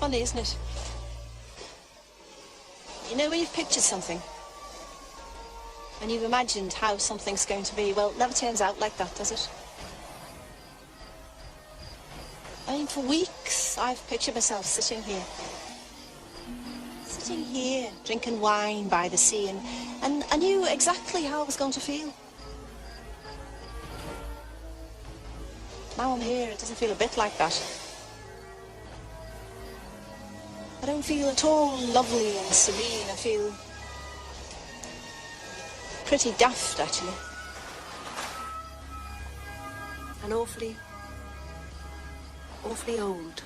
funny, isn't it? You know, when you've pictured something and you've imagined how something's going to be, well, it never turns out like that, does it? I mean, for weeks, I've pictured myself sitting here, drinking wine by the sea, and I knew exactly how I was going to feel. Now I'm here, it doesn't feel a bit like that. I don't feel at all lovely and serene. I feel pretty daft, actually. And awfully old.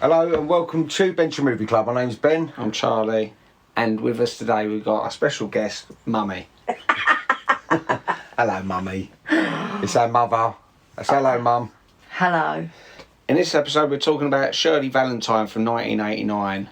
Hello and welcome to Bench Movie Club. My name's Ben. I'm Charlie, and with us today we've got a special guest, Mummy. Hello, Mummy. It's our mother. That's hello, Mum. Hello. In this episode we're talking about Shirley Valentine from 1989.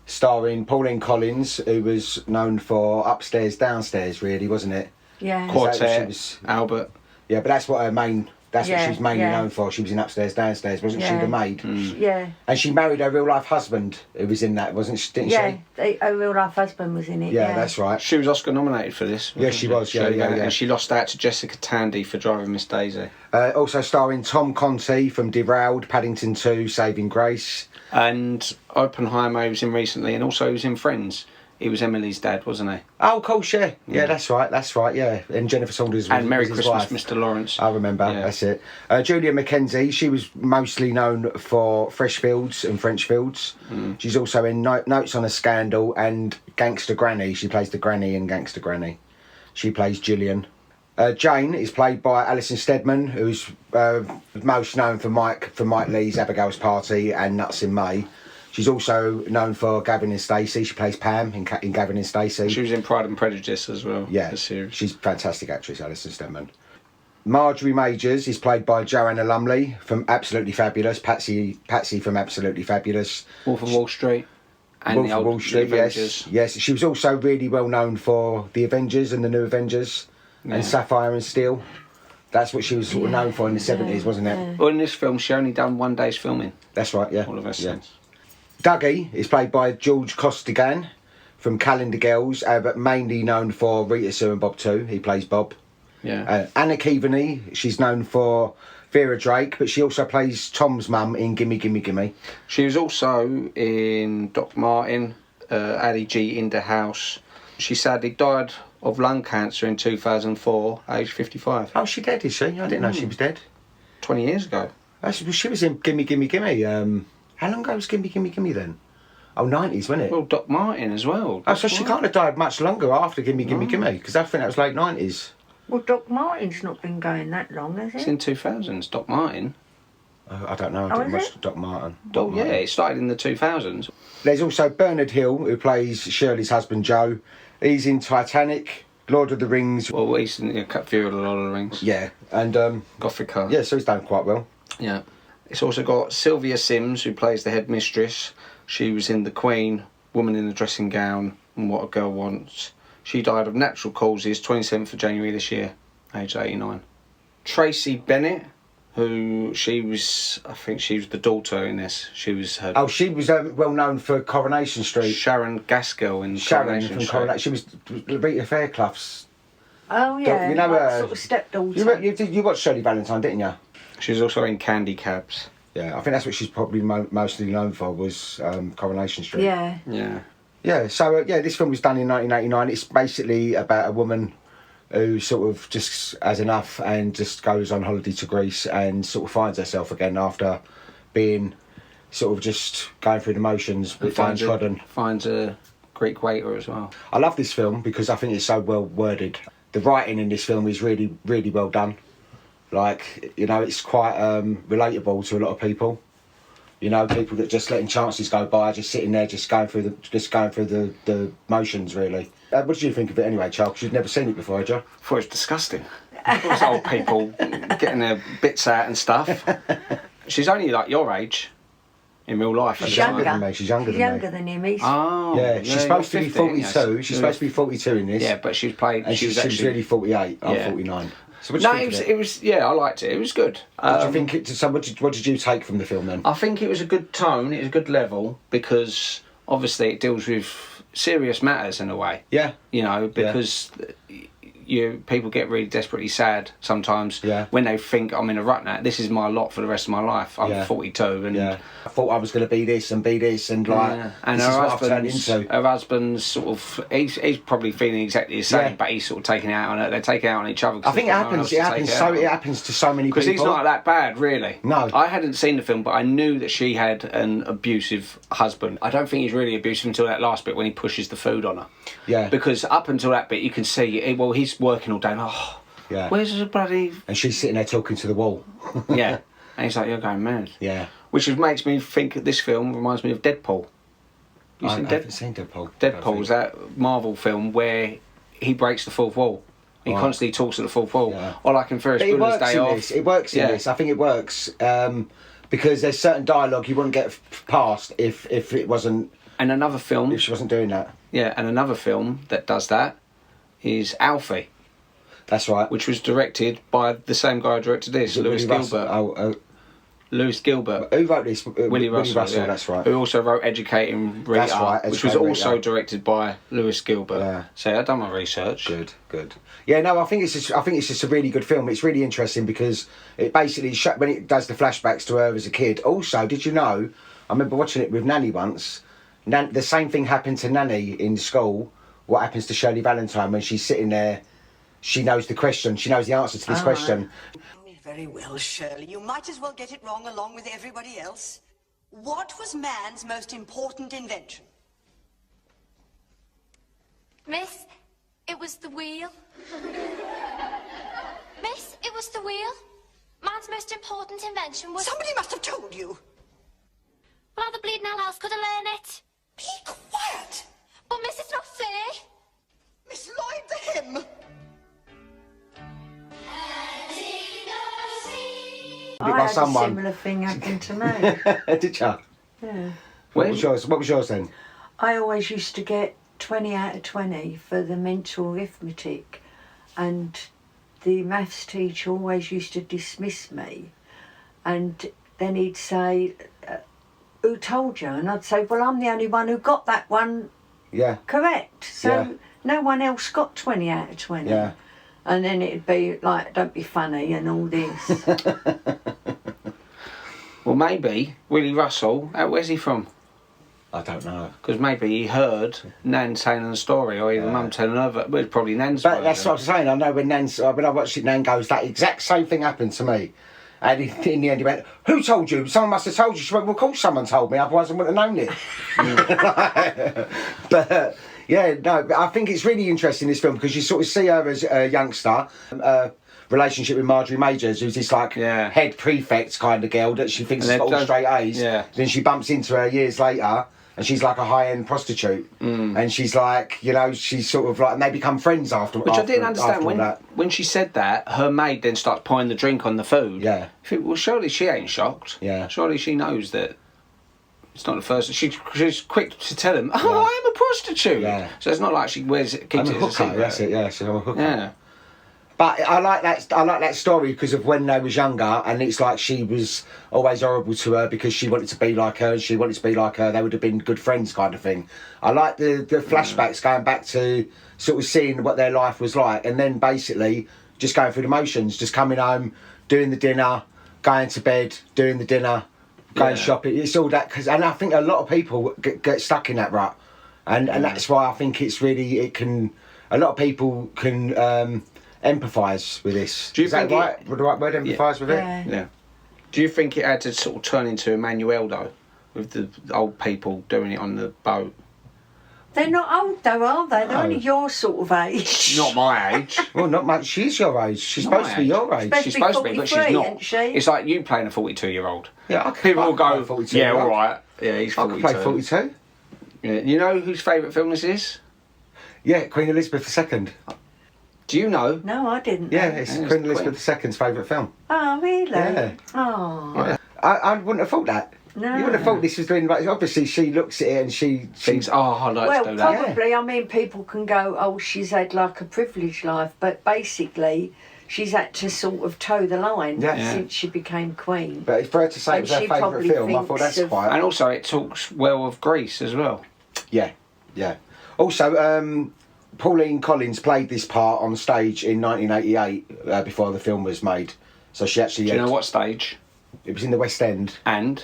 Starring Pauline Collins, who was known for Upstairs, Downstairs, really, wasn't it? Yeah. Quartet, Albert. Yeah, but that's what her main... That's what Yeah, she was mainly yeah. known for. She was in Upstairs, Downstairs, wasn't she? Yeah. The maid. Yeah. And she married her real life husband, who was in that, wasn't she? Didn't Yeah. she? A real life husband was in it. Yeah, that's right. She was Oscar nominated for this. Yes, she was. Yeah, Shirley yeah, Valentine, yeah. And she lost out to Jessica Tandy for Driving Miss Daisy. Also starring Tom Conti from Derailed, Paddington 2, Saving Grace. And Oppenheimer he was in recently, and also he was in Friends. He was Emily's dad, wasn't he? Oh, of course, yeah. Yeah, that's right, yeah. And Jennifer Saunders was And Merry was his Christmas, wife. Mr. Lawrence. I remember, Yeah. that's it. Julia McKenzie, she was mostly known for Fresh Fields and French Fields. She's also in Notes on a Scandal and Gangster Granny. She plays the granny in Gangster Granny. She plays Gillian. Jane is played by Alison Steadman, who's most known for Mike Leigh's Abigail's Party and Nuts in May. She's also known for Gavin and Stacey. She plays Pam in Gavin and Stacey. She was in Pride and Prejudice as well. Yeah, The series. she's a fantastic actress, Alison Steadman. Marjorie Majors is played by Joanna Lumley from Absolutely Fabulous. Patsy from Absolutely Fabulous. Wolf of Wall Street. And Wolf the of old Wall Street, Avengers. yes. She was also really well known for the Avengers and the New Avengers and Sapphire and Steel. That's what she was sort of known for in the 70s, wasn't it? Well, in this film, she only done one day's filming. That's right, yeah. All of her scenes. Dougie is played by George Costigan from Calendar Girls, but mainly known for Rita Sue and Bob 2. He plays Bob. Yeah. Anna Keaveney, she's known for Vera Drake, but she also plays Tom's mum in Gimme Gimme Gimme. She was also in Doc Martin, Ali G in the House. She sadly died of lung cancer in 2004, aged 55. Oh, she dead, is she? I didn't know she was dead. 20 years ago. She was in Gimme Gimme Gimme. How long ago was Gimme Gimme Gimme then? Oh, 90s, wasn't it? Well, Doc Martin as well. Oh, so she can't have died much longer after Gimme Gimme Gimme, because I think that was late 90s. Well, Doc Martin's not been going that long, has It's it? in 2000s, Doc Martin. I don't know, I Oh, didn't is watch Doc Martin. Oh, yeah, it started in the 2000s. There's also Bernard Hill, who plays Shirley's husband Joe. He's in Titanic, Lord of the Rings. Well, he's in Cut Fury of the Lord of the Rings. Yeah, and Gothica. yeah, so he's done quite well. Yeah. It's also got Sylvia Sims, who plays the headmistress. She was in The Queen, Woman in the Dressing Gown, and What a Girl Wants. She died of natural causes 27th of January this year, aged 89. Tracy Bennett, who I think she was the daughter in this. She was her... Oh, she was well known for Coronation Street. Sharon Gaskell in Sharon Coronation from Street. Coronation. She was Rita Fairclough's. Oh, yeah. You know, like sort of stepdaughter. You watched Shirley Valentine, didn't you? She was also in Candy Cabs. Yeah, I think that's what she's probably mostly known for was Coronation Street. Yeah. Yeah. Yeah, so this film was done in 1989. It's basically about a woman who sort of just has enough and just goes on holiday to Greece and sort of finds herself again after being sort of just going through the motions but downtrodden. Finds a Greek waiter as well. I love this film because I think it's so well worded. The writing in this film is really, really well done. Like, you know, it's quite relatable to a lot of people. You know, people that just letting chances go by, just sitting there, just going through the motions, really. What did you think of it anyway, Charles? You'd never seen it before, had you? I thought it was disgusting. It was old people getting their bits out and stuff. She's only like your age in real life. She's younger younger. than me. She's younger than me. him. He's Oh, Yeah, she's supposed to be 15, 42. yes. She's supposed to be 42 in this. Yeah, but she's played. And she was she's actually really 48. I'm Yeah. 49. So what did you think of it was. Yeah, I liked it. It was good. What do you think it? So what did you take from the film then? I think it was a good tone. It was a good level because obviously it deals with serious matters in a way. Yeah. You know, because people get really desperately sad sometimes when they think I'm in a rut now. This is my lot for the rest of my life. I'm 42 and I thought I was going to be this and like and this is what I've turned into. Her husband's sort of he's probably feeling exactly the same, but he's sort of taking it out on her. They're taking it out on each other. I think it happens to so many people. Because he's not that bad, really. No, I hadn't seen the film, but I knew that she had an abusive husband. I don't think he's really abusive until that last bit when he pushes the food on her. Yeah. Because up until that bit, you can see he's working all day. Where's the bloody? And she's sitting there talking to the wall. Yeah. And he's like, you're going mad. Yeah. Which makes me think that this film reminds me of Deadpool. I haven't seen Deadpool. Deadpool's that Marvel film where he breaks the fourth wall. He constantly talks at the fourth wall. Yeah. Or like in Ferris Bueller's Day Off. It works in this. I think it works because there's certain dialogue you wouldn't get past if it wasn't. And another film. If she wasn't doing that. Yeah, and another film that does that is Alfie. That's right. Which was directed by the same guy who directed this, Lewis Gilbert. Lewis Gilbert. Who wrote this? Willy Russell, yeah. That's right. Who also wrote Educating Rita, right, which was also directed by Lewis Gilbert. Yeah. So I've done my research. Good. Yeah, no, I think it's just a really good film. It's really interesting because it basically when it does the flashbacks to her as a kid. Also, did you know? I remember watching it with Nanny once. The same thing happened to Nanny in school. What happens to Shirley Valentine when she's sitting there? She knows the question. She knows the answer to this question. Very well, Shirley. You might as well get it wrong along with everybody else. What was man's most important invention? Miss, it was the wheel. Miss, it was the wheel. Man's most important invention was... Somebody must have told you. Well, how the bleeding hell else could have learned it? Be quiet. But miss, it's not fair. Miss Lloyd the hymn. I had a similar thing happen to me. Did you? Yeah. What was yours then? I always used to get 20 out of 20 for the mental arithmetic, and the maths teacher always used to dismiss me, and then he'd say, who told you? And I'd say, well, I'm the only one who got that one correct. So no one else got 20 out of 20. Yeah. And then it'd be like, don't be funny and all this. Well, maybe Willy Russell, where's he from? I don't know. Because maybe he heard Nan telling the story, or either Mum telling her, well, it's probably Nan's But that's what I'm saying. I know when I watched it, Nan goes, that exact same thing happened to me. And in the end, he went, who told you? Someone must have told you. She went, well, of course someone told me, otherwise I wouldn't have known it. But... yeah, no, but I think it's really interesting, this film, because you sort of see her as a youngster, relationship with Marjorie Majors, who's this like head prefect kind of girl that she thinks has got all straight A's. Yeah. Then she bumps into her years later, and she's like a high-end prostitute. And she's like, you know, she's sort of like, and they become friends after. Which I didn't understand when she said that. Her maid then starts pouring the drink on the food. Yeah. I think, well, surely she ain't shocked. Yeah. Surely she knows that. It's not the first. She's quick to tell him, "Oh, I am a prostitute." Yeah. So it's not like she keeps it as a secret. That's it. Yeah, she's a hooker. Yeah. But I like that story because of when they was younger, and it's like she was always horrible to her because she wanted to be like her, and she wanted to be like her. They would have been good friends, kind of thing. I like the flashbacks going back to sort of seeing what their life was like, and then basically just going through the motions, just coming home, doing the dinner, going to bed, doing the dinner. Going shopping, it's all that, and I think a lot of people get stuck in that rut, and that's why I think it's really, a lot of people can empathise with this. Do you think the right word, empathise with it? Yeah. Do you think it had to sort of turn into Emmanuel though, with the old people doing it on the boat? They're not old though, are they? They're only your sort of age. Not my age. Well, not much. She's your age. She's supposed to be your age. She's supposed to be, but she's not. It's like you playing a 42-year-old. Yeah, people will go, yeah, all right. Yeah, he's 42. I can play 42. Yeah. You know whose favourite film this is? Yeah, Queen Elizabeth II. Do you know? No, I didn't. Yeah, it's Queen Elizabeth II's favourite film. Oh, really? Yeah. Oh. Yeah. I wouldn't have thought that. No. You wouldn't have thought this was doing right. Obviously, she looks at it and she thinks, oh, I'd like to do that. Well, probably, I mean, people can go, oh, she's had like a privileged life, but basically, she's had to sort of toe the line Yeah. since she became queen. But for her to say it was her she favourite probably film, I thought thinks that's of- quite... And also, it talks well of Greece as well. Yeah, yeah. Also, Pauline Collins played this part on stage in 1988 before the film was made. So she actually... Do you know what stage? It was in the West End. And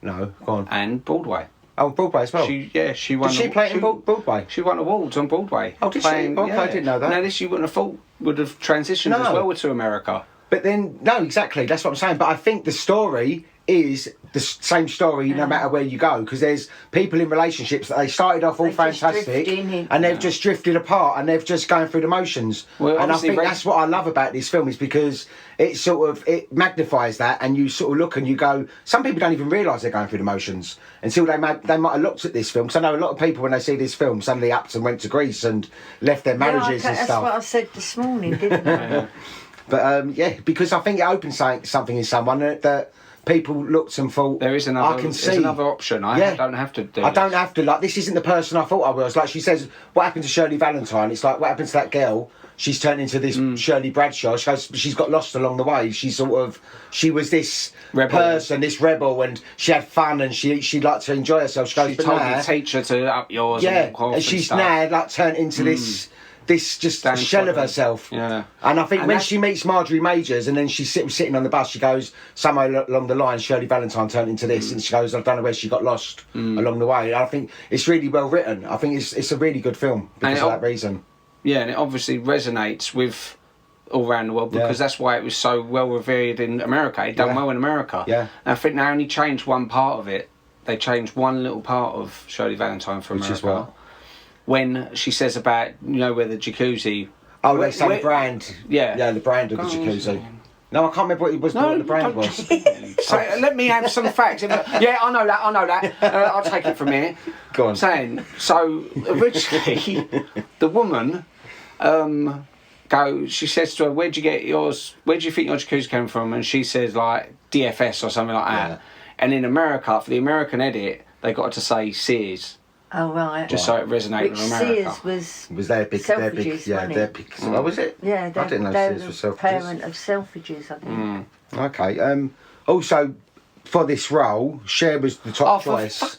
Go on. and Broadway. Oh, Broadway as well. She won. Did she play it in Broadway? She won awards on Broadway. Oh, did she? Okay, I didn't know that. Now this you wouldn't have thought would have transitioned as well to America. But then, no, exactly. That's what I'm saying. But I think the story is the same story no matter where you go, because there's people in relationships that they started off all They just fantastic drifted in. and they've just drifted apart and they've just going through the motions. Well, and I obviously think that's what I love about this film, is because it magnifies that, and you sort of look and you go, some people don't even realise they're going through the motions until they might have looked at this film. Because I know a lot of people, when they see this film, suddenly upped and went to Greece and left their marriages and that's stuff. what I said this morning, didn't I? But because I think it opens something in someone that people looked and thought, There is another. I can There's see another option. I don't have to do. I don't have to, like, this isn't the person I thought I was. Like she says, what happened to Shirley Valentine? It's like, what happened to that girl? She's turned into this Shirley Bradshaw. She's got lost along the way. She was this Rebel. person, this rebel, and she had fun and she liked to enjoy herself. She goes, She but told now, the teacher to up yours. yeah, and walk off and she's stuff. now like turned into this just Down shell of trodden. herself. Yeah. And I think And when that's- she meets Marjorie Majors and then she's sitting on the bus, she goes, somewhere along the line, Shirley Valentine turned into this, and she goes, I don't know where she got lost along the way. I think it's really well written. I think it's a really good film because of that reason. Yeah, and it obviously resonates with all around the world because that's why it was so well revered in America. It done well in America. Yeah. And I think they only changed one part of it. They changed one little part of Shirley Valentine for Which America. is what? When she says about, where the jacuzzi... Oh, they say the brand. Yeah. Yeah, the brand of the jacuzzi. No, I can't remember what it was. What the brand was. So, let me have some facts. Yeah, I know that. I'll take it from here. Go on. Saying, so originally, the woman she says to her, where do you think your jacuzzi came from? And she says, like, DFS or something like that. Yeah. And in America, for the American edit, they got her to say Sears. Oh, right. Just so it resonated Which with America. Sears Was their big, Selfridges, wasn't their it? big. Oh, was it? Yeah, I didn't know they're Sears was the Selfridges. parent of Selfridges, I think. Okay. Also, for this role, Cher was the top choice.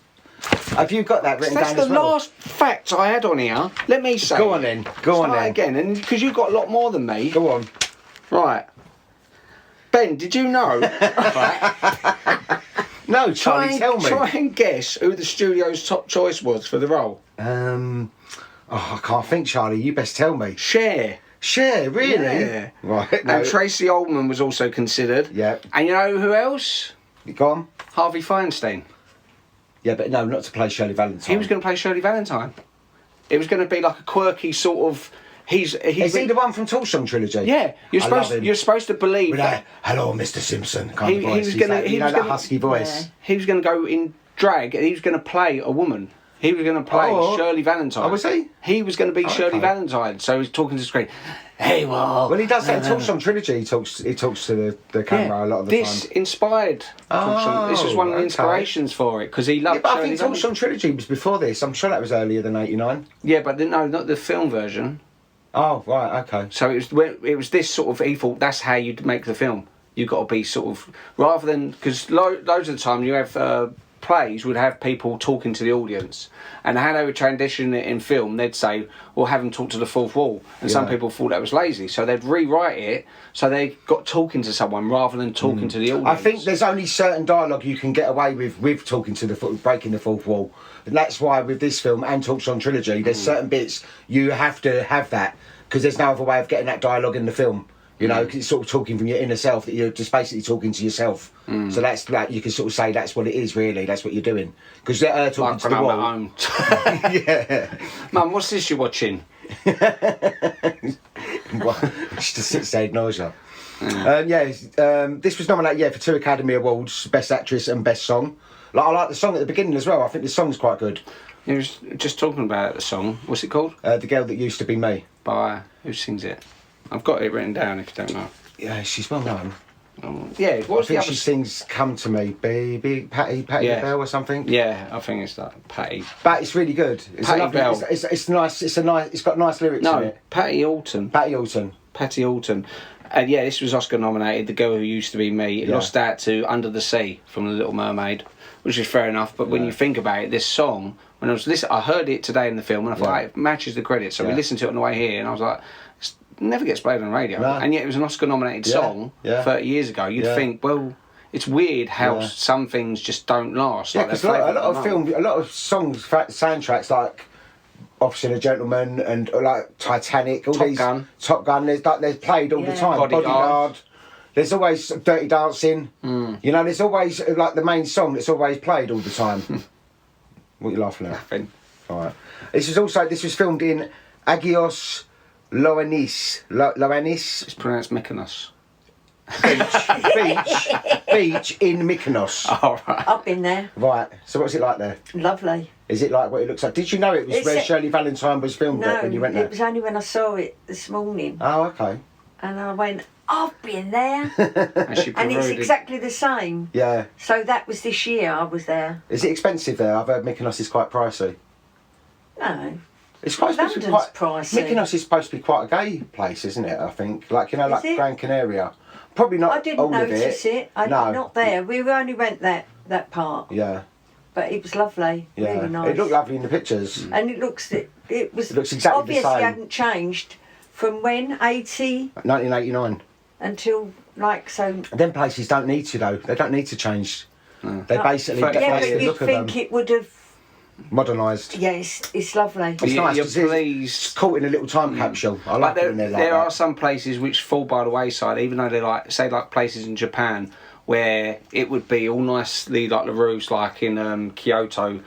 Have you got that written That's down the as well? last fact I had on here. Let me say. Go on then. Go on Start then. again, and because you've got a lot more than me. Go on. Right. Ben, did you know? Right, No, Charlie, tell me. Try and guess who the studio's top choice was for the role. I can't think, Charlie. You best tell me. Cher. Cher, really? Yeah. Right. No. And Tracy Ullman was also considered. Yeah. And you know who else? Go on. Harvey Feinstein. Yeah, but no, not to play Shirley Valentine. He was going to play Shirley Valentine. It was going to be like a quirky sort of. Is he the one from Talksong Trilogy? Yeah, you're supposed to believe with that. Hello, Mr. Simpson kind of He voice. was He's gonna- that, he was that gonna- husky voice. Yeah. He was going to go in drag. And he was going to play a woman. He was going to play Shirley Valentine. Oh, was he? He was going to be Shirley okay. Valentine. So he's talking to the screen. Hey, well. Well, he does that in Talksong Trilogy. He talks to the camera a lot of the This time. inspired Talksong. This was one of the okay. inspirations for it because he loved Yeah, but I Shirley think Valentine. Talksong Trilogy was before this. I'm sure that was earlier than '89. Yeah, but no, not the film version. Oh, right, okay. So it was this sort of, he thought that's how you'd make the film. You've got to be sort of, rather than, because loads of the time you have plays would have people talking to the audience, and how they would transition it in film, they'd say, well, have them talk to the fourth wall, and some people thought that was lazy, so they'd rewrite it so they got talking to someone rather than talking to the audience. I think there's only certain dialogue you can get away with talking to breaking the fourth wall. And that's why with this film and Talksong Trilogy, there's certain bits you have to have that, because there's no other way of getting that dialogue in the film. You know, 'cause it's sort of talking from your inner self, that you're just basically talking to yourself. So that's like, you can sort of say that's what it is, really. That's what you're doing. Because they're talking like to when the I'm wall. at home. Yeah. Mum, what's this you're watching? She just sits there, ignores you. This was nominated for 2 Academy Awards, Best Actress and Best Song. I like the song at the beginning as well. I think the song's quite good. He was just talking about the song. What's it called? The Girl That Used to Be Me. By who sings it? I've got it written down if you don't know. Yeah, she's well known. Yeah, I what's the think other? she sings "Come to Me, Baby," Patty Bell or something. Yeah, I think it's that Patty. But it's really good. It's Patty lovely. Bell. It's nice. It's got nice lyrics in No, it. Patty Alton. Patty Alton. Patty Alton. And yeah, this was Oscar nominated. The Girl Who Used to Be Me. It lost out to Under the Sea from The Little Mermaid, which is fair enough. But when you think about it, this song, when I was listening, I heard it today in the film, and I thought it matches the credits. So we listened to it on the way here, and I was like, it never gets played on the radio. No. And yet it was an Oscar nominated song 30 years ago. You'd think, well, it's weird how some things just don't last. Yeah, because a lot of songs, soundtracks like Officer and a Gentleman and like Titanic, all these Top Gun. There's played all the time. Bodyguard. There's always Dirty Dancing. You know, there's always like the main song that's always played all the time. What are you laughing at? Nothing. All right. This was filmed in Agios Ioannis. It's pronounced Mykonos. Beach in Mykonos. All right. I've been there. Right. So what's it like there? Lovely. Is it like what it looks like? Did you know it was where Shirley Valentine was filmed when you went there? It was only when I saw it this morning. Oh, okay. And I went, I've been there. And it's exactly the same. Yeah. So that was this year I was there. Is it expensive there? I've heard Mykonos is quite pricey. No. It's quite London's pricey. Mykonos is supposed to be quite a gay place, isn't it? I think, like like it? Gran Canaria. Probably not. I didn't all notice of it. Not there. We only went that part. Yeah. But it was lovely. Yeah. Really nice. It looked lovely in the pictures. And it looks exactly the same. Hadn't changed from when 80 1989 until like so. Them places don't need to though. They don't need to change. No. They basically Yeah, get But the you'd look of them. think it would have. Modernised. Yeah, it's lovely. It's nice. You're 'cause pleased. It's caught in a little time capsule. I like But it when they're like there that. are some places which fall by the wayside, even though they're like, say, like places in Japan where it would be all nicely like the roofs, like in Kyoto,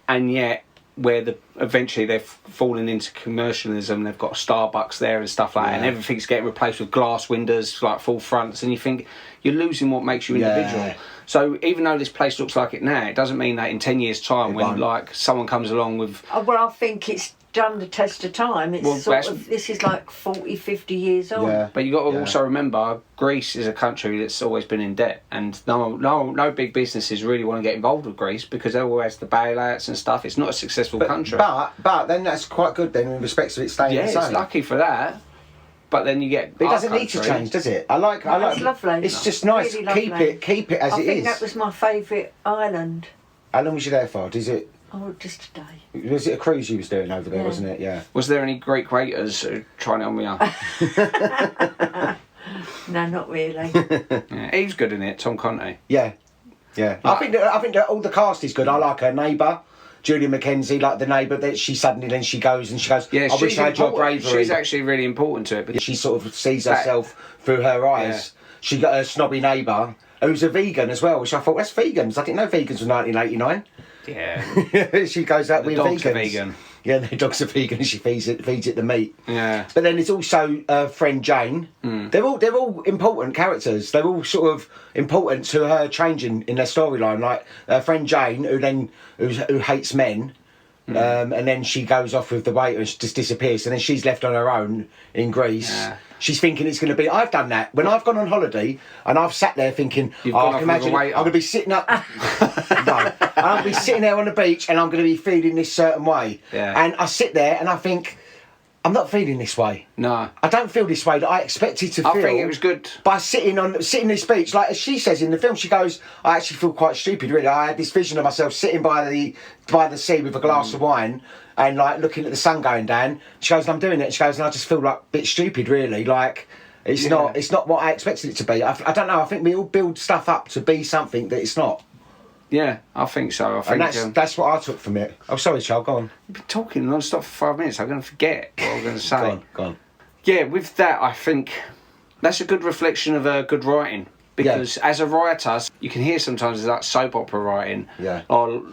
and yet where eventually they've fallen into commercialism. They've got Starbucks there and stuff like that, and everything's getting replaced with glass windows, like full fronts, and you think you're losing what makes you individual. So even though this place looks like it now, it doesn't mean that in 10 years' time, when like someone comes along with... Well, I think it's done the test of time. It's this is like 40, 50 years old. Yeah. But you've got to also remember, Greece is a country that's always been in debt, and no big businesses really want to get involved with Greece because there always the bailouts and stuff. It's not a successful country. But then that's quite good then in respect of it staying the same. Yeah, it's lucky for that. But then you get. But it doesn't need to change, does it? I like. It's lovely. It's just nice. Really lovely. Keep it as it is. I think that was my favourite island. How long was you there for? Is it? Oh, just a day. Was it a cruise you was doing over there? Wasn't it? Yeah. Was there any Greek waiters trying to help me out? No, not really. Yeah, he was good in it, Tom Conti. Yeah. I think that all the cast is good. I like her neighbour, Julia McKenzie, like the neighbour that she suddenly then she goes. Yeah, I wish I had your important. bravery. She's actually really important to it. But she sort of sees herself through her eyes. Yeah. She got her snobby neighbour who's a vegan as well, which I thought, that's vegans. I didn't know vegans were 1989. Yeah. She goes out with vegans. Are vegan. Yeah, the dogs are vegan and she feeds it the meat. Yeah. But then it's also friend Jane. They're all important characters. They're all sort of important to her changing in their storyline. Like friend Jane, who hates men, and then she goes off with the waiter and she just disappears, and then she's left on her own in Greece. Yeah. She's thinking it's going to be... I've done that. When I've gone on holiday and I've sat there thinking, I can imagine I'm going to be sitting up... No. I'll be sitting there on the beach and I'm going to be feeling this certain way. Yeah. And I sit there and I think, I'm not feeling this way. No. I don't feel this way that I expected to feel. I think it was good. By sitting this beach, like as she says in the film, she goes, I actually feel quite stupid, really. I had this vision of myself sitting by the sea with a glass of wine and like looking at the sun going down. She goes, I'm doing it. She goes, and I just feel like a bit stupid, really. Like it's not what I expected it to be. I don't know. I think we all build stuff up to be something that it's not. Yeah, I think so. I think and that's what I took from it. Oh, sorry, Charles, go on. You've been talking non-stop for 5 minutes. I'm going to forget what I'm going to say. Go on. Yeah, with that, I think that's a good reflection of good writing. Because as a writer, you can hear sometimes it's like soap opera writing. Yeah. Or,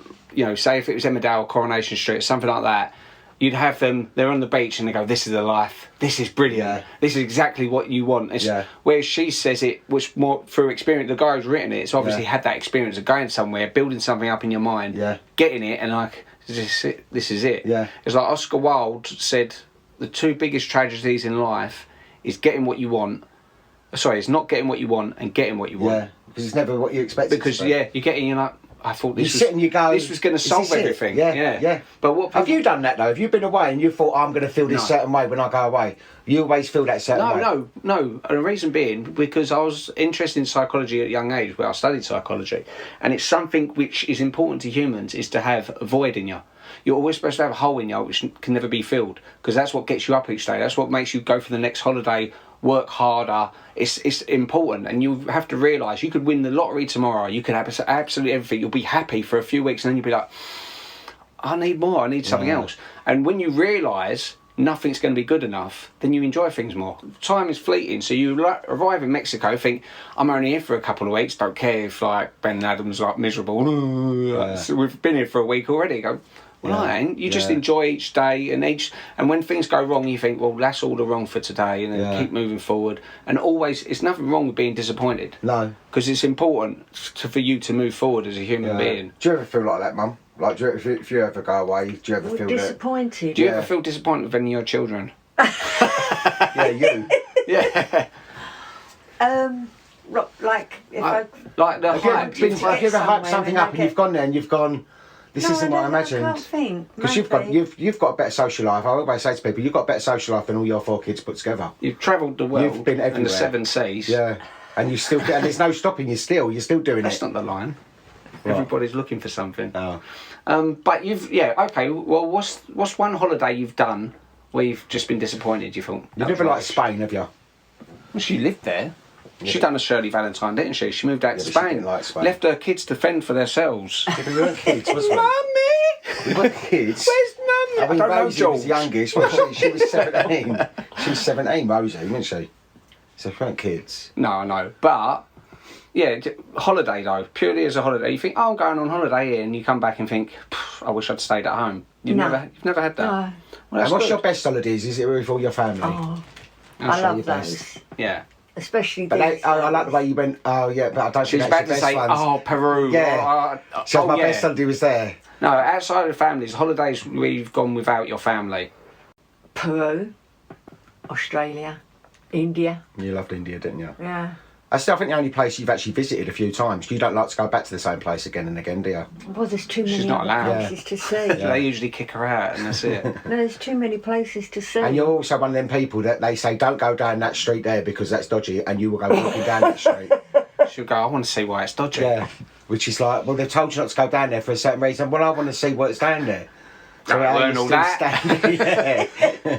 say if it was Emmerdale, Coronation Street, something like that. You'd have them, they're on the beach and they go, this is the life, this is brilliant, this is exactly what you want. Whereas she says it was more through experience. The guy who's written it, it's obviously had that experience of going somewhere, building something up in your mind, getting it, and like, this is it. Yeah. It's like Oscar Wilde said, the two biggest tragedies in life is getting what you want. Sorry, it's not getting what you want and getting what you want. Yeah, because it's never what you expect. Because, you're getting, you're like, I thought You sit and you go, this was going to "Is solve this it?" everything. Yeah. But what Have you done that though? Have you been away and you thought, I'm going to feel this certain way when I go away? You always feel that certain way? No. And the reason being, because I was interested in psychology at a young age, where I studied psychology, and it's something which is important to humans, is to have a void in you. You're always supposed to have a hole in you which can never be filled, because that's what gets you up each day. That's what makes you go for the next holiday, work harder. It's important, and you have to realise you could win the lottery tomorrow. You could have absolutely everything. You'll be happy for a few weeks, and then you'll be like, I need more. I need something else. And when you realise nothing's going to be good enough, then you enjoy things more. Time is fleeting, so you arrive in Mexico, think, I'm only here for a couple of weeks, don't care if like Ben Adams like miserable. So we've been here for a week already. Go, well, I ain't. You just enjoy each day, and when things go wrong, you think, well, that's all the wrong for today, and then keep moving forward. And always, it's nothing wrong with being disappointed. No. Because it's important for you to move forward as a human being. Do you ever feel like that, Mum? Like, if you ever go away, do you ever feel disappointed? Do you ever feel disappointed with any of your children? Yeah, you. Yeah. Like if Like the Have you hype. ever hyped something and I up and you've gone there and you've gone, this isn't what I I imagined? can't think. Because Maybe. you've got a better social life. I always say to people, you've got a better social life than all your 4 kids put together. You've travelled the world. You've been and the everywhere. 7 seas. Yeah. And you still, and there's no stopping you still. You're still doing That's it. not the line. Right. Everybody's looking for something. Oh. But okay. Well, what's one holiday you've done where you've just been disappointed? You thought You never liked Spain, have you? Well, she lived there. She done a Shirley Valentine, didn't she? She moved out to but she Spain. didn't like Spain. Left her kids to fend for themselves. We weren't kids, was we? Mummy! We weren't kids. Where's Mummy? I mean, don't know, Rosie was George. youngest. Wasn't she was 17. She was 17, Rosie, wasn't she? So we weren't kids. No, I know. But, yeah, holiday though. Purely as a holiday. You think, oh, I'm going on holiday here, and you come back and think, I wish I'd stayed at home. You've never had that? No. Well, And that's what's good. your best holidays? Is it with all your family? Oh, That's I your love best. those. Yeah. Especially But these. I like the way you went, oh yeah, but I don't She's think about that's to your say, best ones. oh, Peru. Yeah. So my yeah. best holiday was there. No, outside of families, holidays where you've gone without your family. Peru, Australia, India. You loved India, didn't you? Yeah. I still think the only place you've actually visited a few times. You don't like to go back to the same place again and again, do you? Well, there's too She's many not other allowed. places to see. They usually kick her out, and that's it. No, there's too many places to see. And you're also one of them people that they say, don't go down that street there because that's dodgy, and you will go walking down that street. She'll go, I want to see why it's dodgy. Yeah. Which is like, well, they've told you not to go down there for a certain reason. Well, I want to see what's down there. Don't I learn all that. Yeah.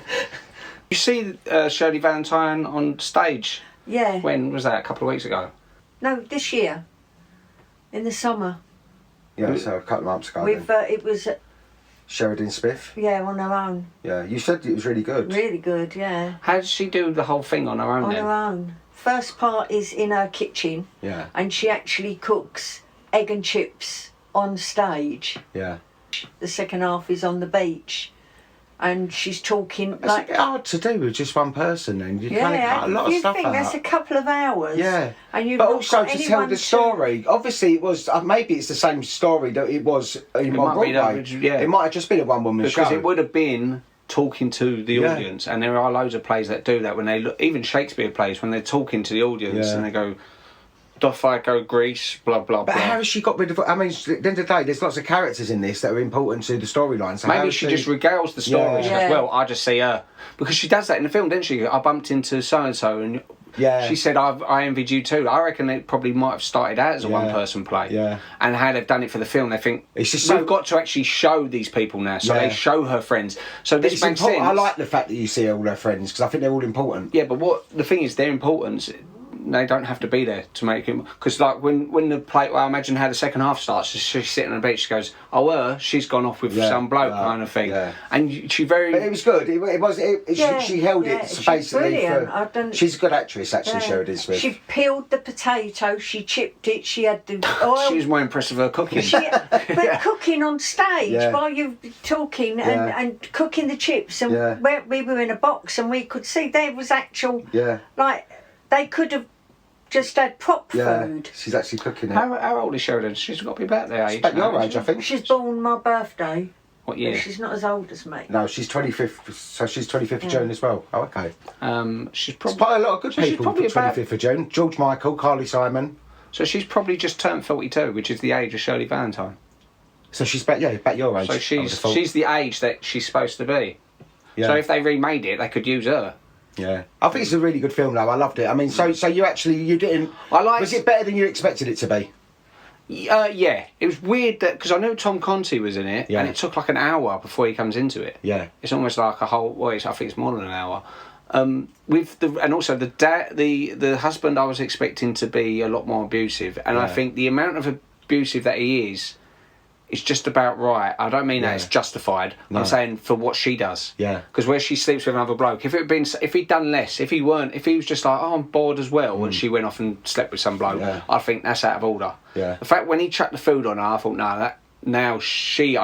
You see Shirley Valentine on stage? Yeah. When was that? A couple of weeks ago? No, this year. In the summer. Yeah, so a couple of months ago. We've then. it was Sheridan Smith. yeah, on our own. Yeah, you said it was really good. Really good, yeah. How did she do the whole thing on her own On then? her own. First part is in her kitchen Yeah, and she actually cooks egg and chips on stage. yeah. The second half is on the beach. And she's talking It's like a bit hard to do with just one person then. You kind of yeah, cut a lot of you stuff think out. that's a couple of hours. Yeah, And you've but not also got to tell anyone the story. Obviously, it was maybe it's the same story that it was in might be Broadway. yeah. It might have just been a one-woman Because show. it would have been talking to the Yeah. audience, and there are loads of plays that do that when they look, even Shakespeare plays, when they're talking to the audience Yeah. and they go, doth I go Greece, blah, blah, But blah. how has she got rid of? I mean, at the end of the day, there's lots of characters in this that are important to the storyline. So how Maybe has she just regales the story. She Yeah. goes, well, I just see her. Because she does that in the film, didn't she? I bumped into so-and-so and Yeah. she said, I envied you too. I reckon it probably might have started out as a Yeah. one-person play. Yeah. And how they've done it for the film, they think, It's just we've so- got to actually show these people now. So Yeah. they show her friends. So this It's makes important. sense. I like the fact that you see all her friends because I think they're all important. Yeah, but what the thing is, their importance, they don't have to be there to make it. Because like when the play, well, I imagine how the second half starts. She's sitting on the beach. She goes, "Oh, she's gone off with Yeah, some bloke," yeah, kind of thing. yeah. And she very. But it was good. Yeah, she held yeah, it she's basically. brilliant. I don't- She's a good actress, actually, Yeah. Sheridan Smith. She peeled the potato, she chipped it, she had the oil. She was more impressed with her cooking. But cooking on stage Yeah. while you're talking Yeah. and cooking the chips, and Yeah. we were in a box and we could see there was actual, Yeah, like, they could have just had prop yeah. food. She's actually cooking it. How old is Sheridan? She's got to be about their age. About your now, age, I isn't think. She's born my birthday. What But year? she's not as old as me. No, she's 25th, so she's 25th of June as well. Oh, okay. She's There's probably. quite a lot of good So she's people for probably about- 25th of June. George Michael, Carly Simon, So she's probably just turned 42, which is the age of Shirley Valentine. So she's back your age. So she's the age that she's supposed to be. Yeah. So if they remade it, they could use her. Yeah, I think it's a really good film though. I loved it. I mean, so you didn't. Was it better than you expected it to be? Yeah, it was weird that because I know Tom Conti was in it, Yeah. and it took like an hour before he comes into it. Yeah, it's almost like a whole. Well, I think it's more than an hour. And also the husband I was expecting to be a lot more abusive, and I think the amount of abusive that he is just about right. I don't mean that it's justified. No. I'm saying for what she does. Yeah. Because where she sleeps with another bloke, if he'd done less, if he was just like, oh, I'm bored as well, and she went off and slept with some bloke, I think that's out of order. Yeah. The fact when he chucked the food on her, I thought, no, now he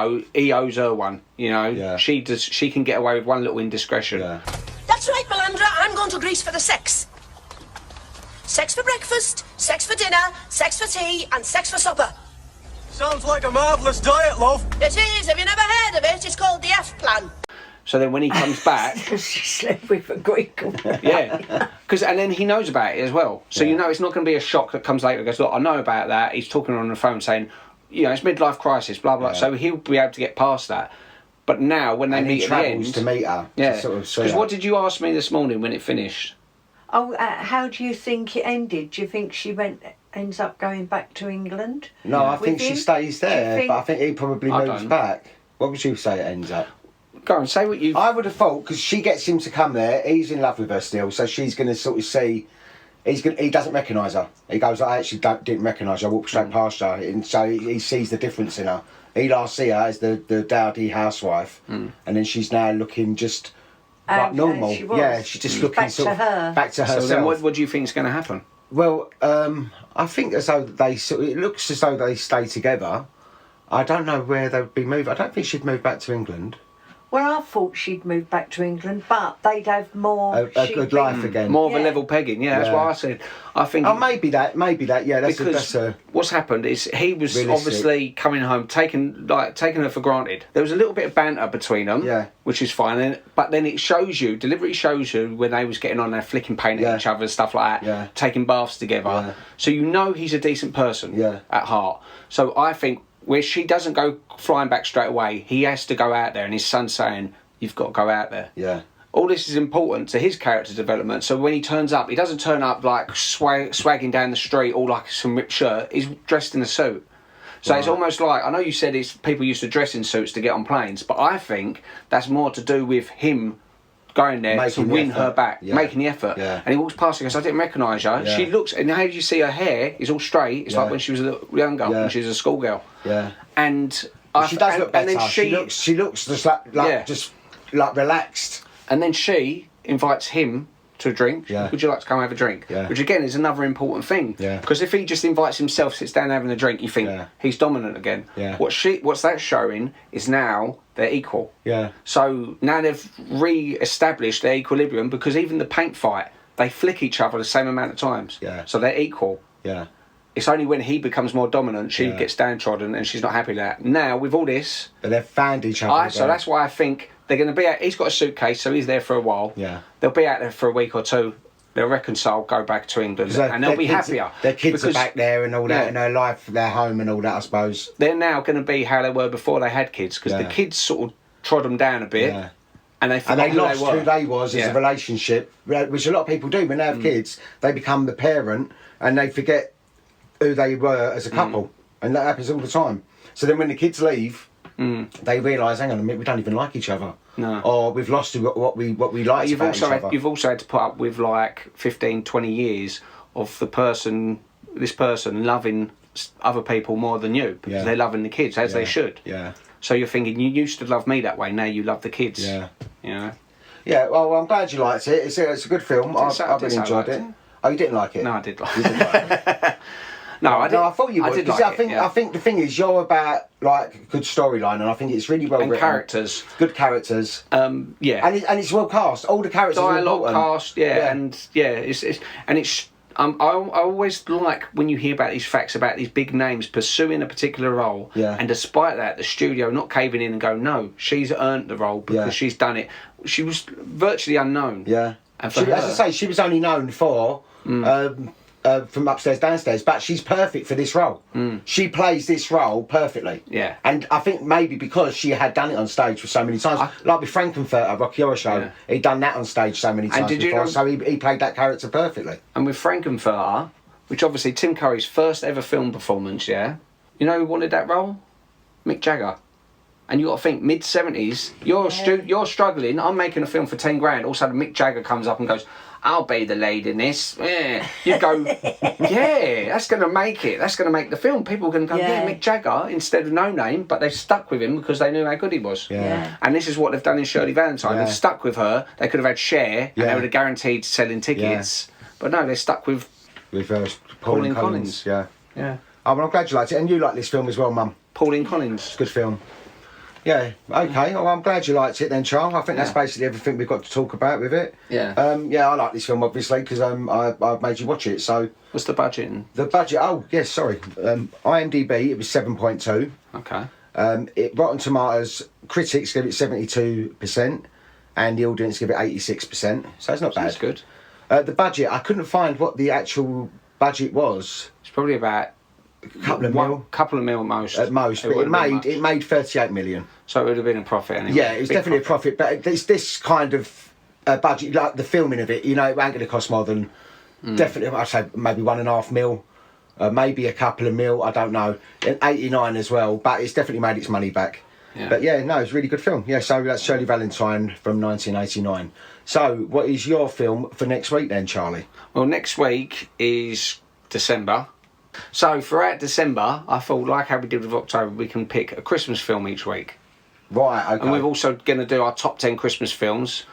owes her one. You know, she can get away with one little indiscretion. Yeah. That's right, Melandra. I'm going to Greece for the sex. Sex for breakfast, sex for dinner, sex for tea, and sex for supper. Sounds like a marvellous diet, love. It is. Have you never heard of it? It's called the F plan. So then when he comes back... She slept with a Greek woman. Yeah. And then he knows about it as well. So you know it's not going to be a shock that comes later and goes, look, I know about that. He's talking on the phone saying, you know, it's midlife crisis, blah, blah. So he'll be able to get past that. But now when they meet at the end... to meet her. Yeah. Because what did you ask me this morning when it finished? Oh, how do you think it ended? Do you think she ends up going back to England? No, I think she stays there, but I think he probably moves don't. back. What would you say it ends up? Go on, say what you... I would have thought, because she gets him to come there, he's in love with her still, so she's going to sort of see... He doesn't recognise her. He goes, I actually didn't recognise her, I walked straight past her, and so he sees the difference in her. He last see her as the dowdy housewife, and then she's now looking just like normal. She's just looking back to her. Back to herself. So then what do you think is going to happen? Well, I think as though it looks as though they stay together. I don't know where they'd be moved. I don't think she'd move back to England. Well, I thought she'd move back to England, but they'd have more... A good life again. More of a level pegging, that's what I said. I think... Oh, maybe that, yeah, that's what's happened is he was realistic. obviously coming home, taking her for granted. There was a little bit of banter between them, which is fine, but then it deliberately shows you when they was getting on there, flicking paint at each other and stuff like that, taking baths together. So you know he's a decent person at heart. So I think... where she doesn't go flying back straight away, he has to go out there, and his son's saying, you've got to go out there. Yeah. All this is important to his character development, so when he turns up, he doesn't turn up like swagging down the street all like some ripped shirt, he's dressed in a suit. So it's almost like, I know you said people used to dress in suits to get on planes, but I think that's more to do with him going there to win her back, making the effort. Yeah. And he walks past her and goes, I didn't recognise her. Yeah. She looks, and how do you see her hair is all straight. It's like when she was a little younger, when she was a schoolgirl. Yeah. And she does look better. And then she looks just like relaxed. And then she invites him to a drink. Yeah. Would you like to come have a drink? Yeah. Which again is another important thing. Yeah. Because if he just invites himself, sits down having a drink, you think he's dominant again. Yeah. What's that showing is now they're equal. Yeah. So now they've re-established their equilibrium, because even the paint fight, they flick each other the same amount of times. Yeah. So they're equal. Yeah. It's only when he becomes more dominant, she gets downtrodden, and she's not happy with that. Now, with all this... But they've found each other. So that's why I think they're going to be out... He's got a suitcase, so he's there for a while. Yeah. They'll be out there for a week or two. They'll reconcile, go back to England, and they'll be happier. Their kids are back there and all that, and their life, their home and all that, I suppose. They're now going to be how they were before they had kids, because the kids sort of trod them down a bit. Yeah. And they lost who they was as a relationship, which a lot of people do. When they have kids, they become the parent and they forget who they were as a couple, and that happens all the time. So then when the kids leave, they realise, hang on a minute, we don't even like each other. No. Or we've lost what we like about each other. You've also had to put up with like 15, 20 years of this person loving other people more than you, because they're loving the kids as they should. Yeah. So you're thinking, you used to love me that way, now you love the kids. Yeah. You know? Yeah, well, I'm glad you liked it. It's a good film. I've really enjoyed it. Oh, you didn't like it? No, I did like it. You didn't like it? No, I thought you would. I did like I think the thing is, you're about like good storyline, and I think it's really well written. Characters, good characters. Yeah, and it's well cast. All the characters dialogue are cast. I always like when you hear about these facts about these big names pursuing a particular role, and despite that, the studio not caving in and go, no, she's earned the role because she's done it. She was virtually unknown. Yeah, and as I say, she was only known for from upstairs downstairs, but she's perfect for this role. She plays this role perfectly. Yeah. And I think maybe because she had done it on stage for so many times, like with Frankenfurter, Rocky Horror Show, he'd done that on stage so many times before, so he played that character perfectly. And with Frankenfurter, which obviously Tim Curry's first ever film performance, yeah, you know who wanted that role? Mick Jagger. And you got to think, mid-70s, you're struggling, I'm making a film for 10 grand, all of a sudden Mick Jagger comes up and goes, I'll be the lead in this. Yeah. You go, yeah, that's going to make it. That's going to make the film. People are going to go, yeah, Mick Jagger, instead of No Name, but they've stuck with him because they knew how good he was. Yeah. And this is what they've done in Shirley Valentine. They've stuck with her. They could have had Cher, and they would have guaranteed selling tickets. But no, they're stuck with Pauline Collins. Yeah. Yeah. Oh, well, I'm glad you liked it. And you like this film as well, Mum. Pauline Collins. It's a good film. Yeah, okay. Well, I'm glad you liked it then, Charles. I think that's basically everything we've got to talk about with it. Yeah. Yeah, I like this film, obviously, because I made you watch it, so... What's the budget? The budget, oh, yes, sorry. IMDb, it was 7.2. Okay. Rotten Tomatoes, critics give it 72%, and the audience give it 86%, so it's not bad. That's good. The budget, I couldn't find what the actual budget was. It's probably about... Couple of mil at most. At most, but it made 38 million. So it would have been a profit anyway. Yeah, it's definitely a profit, but it's this kind of budget, like the filming of it, you know, it ain't going to cost more than, definitely, I'd say maybe 1.5 mil, maybe a couple of mil, I don't know. 89 as well, but it's definitely made its money back. Yeah. But yeah, no, it's a really good film. Yeah, so that's Shirley Valentine from 1989. So, what is your film for next week then, Charlie? Well, next week is December. So throughout December, I thought, like how we did with October, we can pick a Christmas film each week. Right, okay. And we're also going to do our top 10 Christmas films,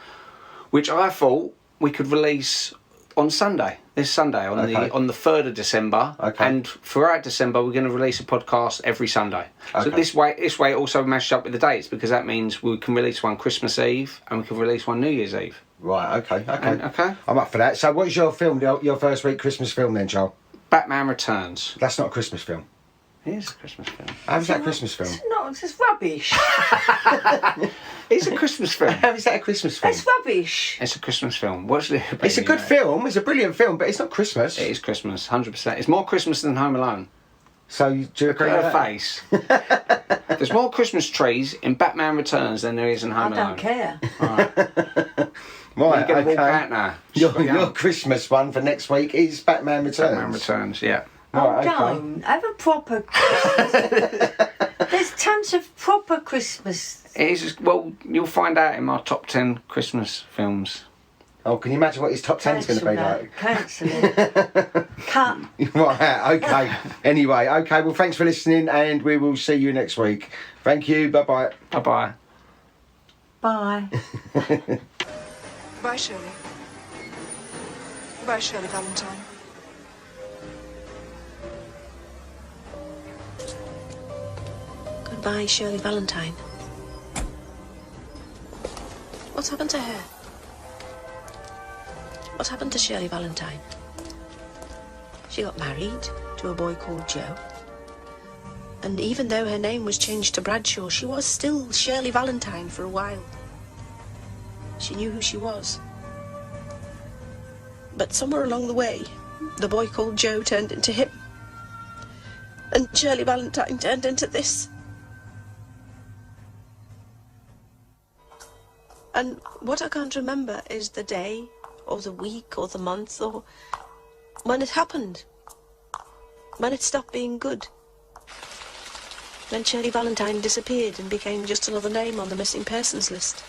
which I thought we could release on Sunday, this Sunday, on the 3rd of December. Okay. And throughout December, we're going to release a podcast every Sunday. Okay. So this way it also matches up with the dates, because that means we can release one Christmas Eve and we can release one New Year's Eve. Right, okay. Okay. I'm up for that. So what is your film, your first week Christmas film then, Charles? Batman Returns. That's not a Christmas film. It is a Christmas film. How's that a Christmas film? It's not, it's just rubbish. It's a Christmas film. How is that a Christmas film? It's rubbish. It's a Christmas film. What's the? It's a good film. It's a brilliant film, but it's not Christmas. It is Christmas, 100%. It's more Christmas than Home Alone. So do you agree with Her that? face. There's more Christmas trees in Batman Returns than there is in Home Alone. I don't care. Right, You're going to walk out now. Your Christmas one for next week is Batman Returns. Batman Returns, yeah. Right, don't. Have a proper Christmas. There's tons of proper Christmas. It is, well, you'll find out in my top 10 Christmas films. Oh, can you imagine what his top 10 is going to be like? Cancel it. Cut. Right, okay. Anyway, okay, well, thanks for listening, and we will see you next week. Thank you, bye-bye. Bye-bye. Bye. Goodbye, Shirley. Goodbye, Shirley Valentine. Goodbye, Shirley Valentine. What's happened to her? What happened to Shirley Valentine? She got married to a boy called Joe. And even though her name was changed to Bradshaw, she was still Shirley Valentine for a while. She knew who she was. But somewhere along the way, the boy called Joe turned into him. And Shirley Valentine turned into this. And what I can't remember is the day, or the week, or the month, or when it happened. When it stopped being good. When Shirley Valentine disappeared and became just another name on the missing persons list.